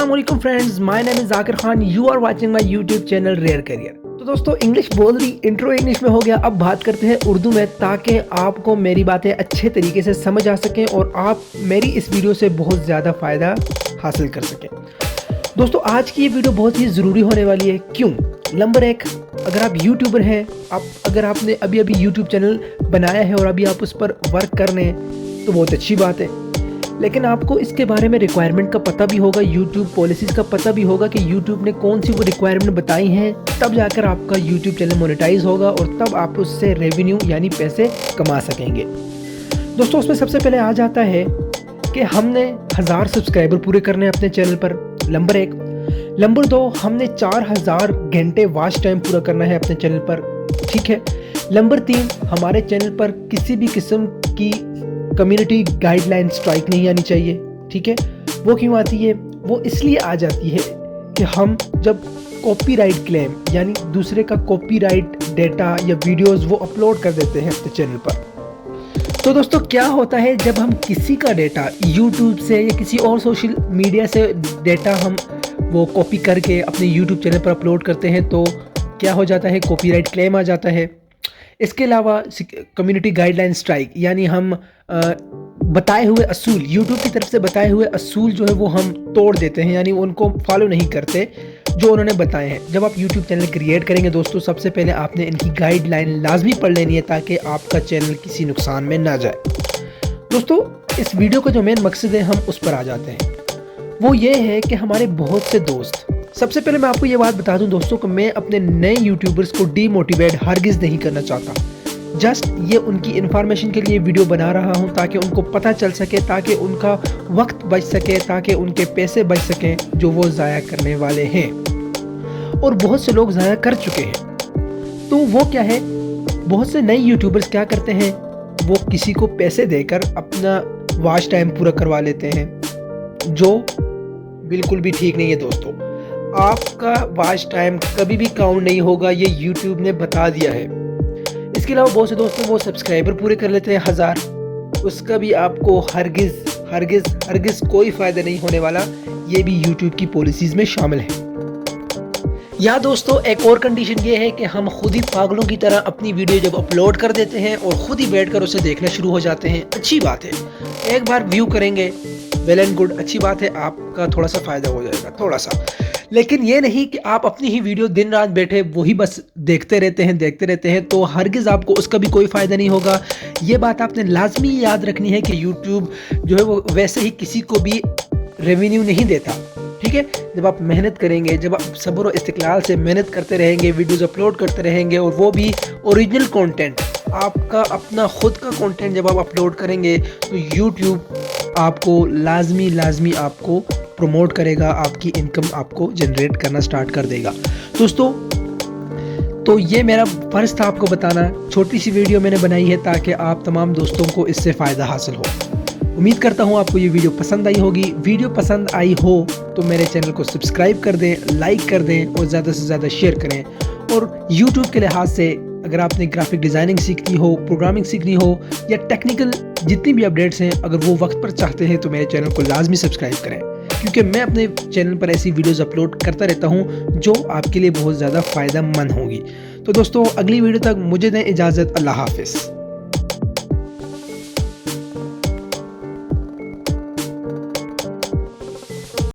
अस्सलाम वालेकुम friends, my name is Zakir Khan. You are watching my YouTube channel rare career. तो दोस्तों, इंग्लिश बोल रही, इंट्रो इंग्लिश में हो गया। अब बात करते हैं उर्दू में, ताकि आपको मेरी बातें अच्छे तरीके से समझ आ सकें और आप मेरी इस वीडियो से बहुत ज़्यादा फ़ायदा हासिल कर सकें। दोस्तों, आज की ये वीडियो बहुत ही ज़रूरी होने वाली है। क्यों? नंबर एक, अगर आप यूट्यूबर हैं, अगर आपने अभी अभी यूट्यूब चैनल बनाया है और अभी आप उस पर वर्क कर रहे हैं तो बहुत अच्छी बात है, लेकिन आपको इसके बारे में रिक्वायरमेंट का पता भी होगा, यूट्यूब पॉलिसीज़ का पता भी होगा कि यूट्यूब ने कौन सी वो रिक्वायरमेंट बताई हैं। तब जाकर आपका यूट्यूब चैनल मोनेटाइज होगा और तब आप उससे रेवेन्यू यानी पैसे कमा सकेंगे। दोस्तों, उसमें सबसे पहले आ जाता है कि हमने 1000 सब्सक्राइबर पूरे करने हैं अपने चैनल पर, नंबर एक। नंबर दो, हमने 4000 घंटे वॉच टाइम पूरा करना है अपने चैनल पर, ठीक है। नंबर तीन, हमारे चैनल पर किसी भी किस्म की कम्युनिटी गाइडलाइन स्ट्राइक नहीं आनी चाहिए, ठीक है। वो क्यों आती है? वो इसलिए आ जाती है कि हम जब कॉपीराइट क्लेम यानी दूसरे का कॉपीराइट डेटा या वीडियोस वो अपलोड कर देते हैं अपने चैनल पर। तो दोस्तों, क्या होता है जब हम किसी का डेटा यूट्यूब से या किसी और सोशल मीडिया से डेटा हम वो कॉपी करके अपने यूट्यूब चैनल पर अपलोड करते हैं, तो क्या हो जाता है? कॉपीराइट क्लेम आ जाता है। इसके अलावा कम्युनिटी गाइडलाइन स्ट्राइक, यानी हम बताए हुए असूल, यूट्यूब की तरफ से बताए हुए असूल जो है वो हम तोड़ देते हैं, यानी उनको फॉलो नहीं करते जो उन्होंने बताए हैं। जब आप यूट्यूब चैनल क्रिएट करेंगे दोस्तों, सबसे पहले आपने इनकी गाइडलाइन लाजमी पढ़ लेनी है ताकि आपका चैनल किसी नुकसान में ना जाए। दोस्तों, इस वीडियो का जो मेन मकसद है, हम उस पर आ जाते हैं। वो ये है कि हमारे बहुत से दोस्त, सबसे पहले मैं आपको ये बात बता दूं दोस्तों कि मैं अपने नए यूट्यूबर्स को डीमोटिवेट हरगिज़ नहीं करना चाहता। जस्ट ये उनकी इन्फॉर्मेशन के लिए वीडियो बना रहा हूं ताकि उनको पता चल सके, ताकि उनका वक्त बच सके, ताकि उनके पैसे बच सकें जो वो ज़ाया करने वाले हैं, और बहुत से लोग ज़ाया कर चुके हैं। तो वो क्या है, बहुत से नए यूट्यूबर्स क्या करते हैं, वो किसी को पैसे देकर अपना वॉच टाइम पूरा करवा लेते हैं, जो बिल्कुल भी ठीक नहीं है। दोस्तों, आपका वॉच टाइम कभी भी काउंट नहीं होगा, ये यूट्यूब ने बता दिया है। इसके अलावा बहुत से दोस्तों वो सब्सक्राइबर पूरे कर लेते हैं 1000, उसका भी आपको हरगिज़ कोई फ़ायदा नहीं होने वाला। ये भी यूट्यूब की पॉलिसीज़ में शामिल है। या दोस्तों, एक और कंडीशन ये है कि हम खुद ही पागलों की तरह अपनी वीडियो जब अपलोड कर देते हैं और ख़ुद ही बैठकर उसे देखना शुरू हो जाते हैं। अच्छी बात है, एक बार व्यू करेंगे, वेल एंड गुड, अच्छी बात है, आपका थोड़ा सा फ़ायदा हो जाएगा, थोड़ा सा। लेकिन ये नहीं कि आप अपनी ही वीडियो दिन रात बैठे वही बस देखते रहते हैं, तो हरगिज़ आपको उसका भी कोई फ़ायदा नहीं होगा। ये बात आपने लाजमी याद रखनी है कि यूट्यूब जो है वो वैसे ही किसी को भी रेवेन्यू नहीं देता, ठीक है। जब आप मेहनत करेंगे, जब आप सब्र और इस्तिक़लाल से मेहनत करते रहेंगे, वीडियोज़ अपलोड करते रहेंगे, और वो भी ओरिजिनल कंटेंट, आपका अपना खुद का कंटेंट जब आप अपलोड करेंगे, तो यूट्यूब आपको लाजमी आपको प्रमोट करेगा, आपकी इनकम आपको जनरेट करना स्टार्ट कर देगा। दोस्तों, तो ये मेरा फ़र्ज़ था आपको बताना। छोटी सी वीडियो मैंने बनाई है ताकि आप तमाम दोस्तों को इससे फ़ायदा हासिल हो। उम्मीद करता हूँ आपको ये वीडियो पसंद आई होगी। वीडियो पसंद आई हो तो मेरे चैनल को सब्सक्राइब कर दें, लाइक कर दें और ज़्यादा से ज़्यादा शेयर करें। और यूट्यूब के लिहाज से अगर आपने ग्राफिक डिज़ाइनिंग सीखनी हो, प्रोग्रामिंग सीखनी हो, या टेक्निकल जितनी भी अपडेट्स हैं, अगर वो वक्त पर चाहते हैं तो मेरे चैनल को लाजमी सब्सक्राइब करें, क्योंकि मैं अपने चैनल पर ऐसी वीडियोस अपलोड करता रहता हूं जो आपके लिए बहुत ज़्यादा फ़ायदेमंद होगी। तो दोस्तों, अगली वीडियो तक मुझे दें इजाज़त। अल्लाह हाफ़िज़।